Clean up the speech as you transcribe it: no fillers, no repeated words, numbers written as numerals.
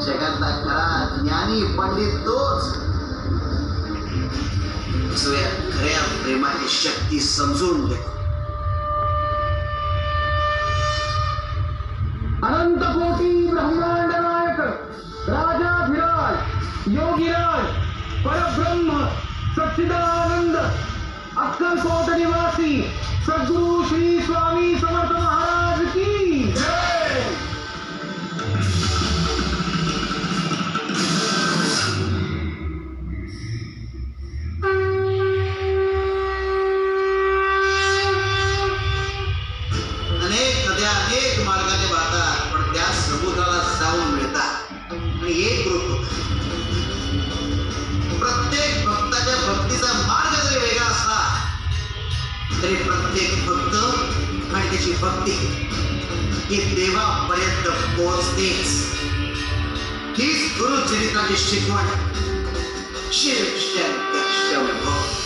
जगातला खरा ज्ञानी पंडित तोच जो या खऱ्या प्रेमाची शक्ती समजून घेतो. अनंत कोटी ब्रह्मांड नायक राजाधिराज योगीराज परब्रह्म सच्चिदानंद अक्कलकोट निवासी सद्गुरु श्री स्वामी समर्थ महाराज की जय. अनेक नद्या अनेक मार्गाने वाहतात, पण त्या समुद्राला जाऊन मिळतात. आणि एक ग्रुप होता. प्रत्येक भक्ताच्या भक्तीचा मार्ग जरी वेगळा असला तरी प्रत्येक भक्त आणि त्याची भक्ती ही देवापर्यंत पोहोचतेच. हीच गुरुचरित्राची शिकवण. शिव शंकर शंभो.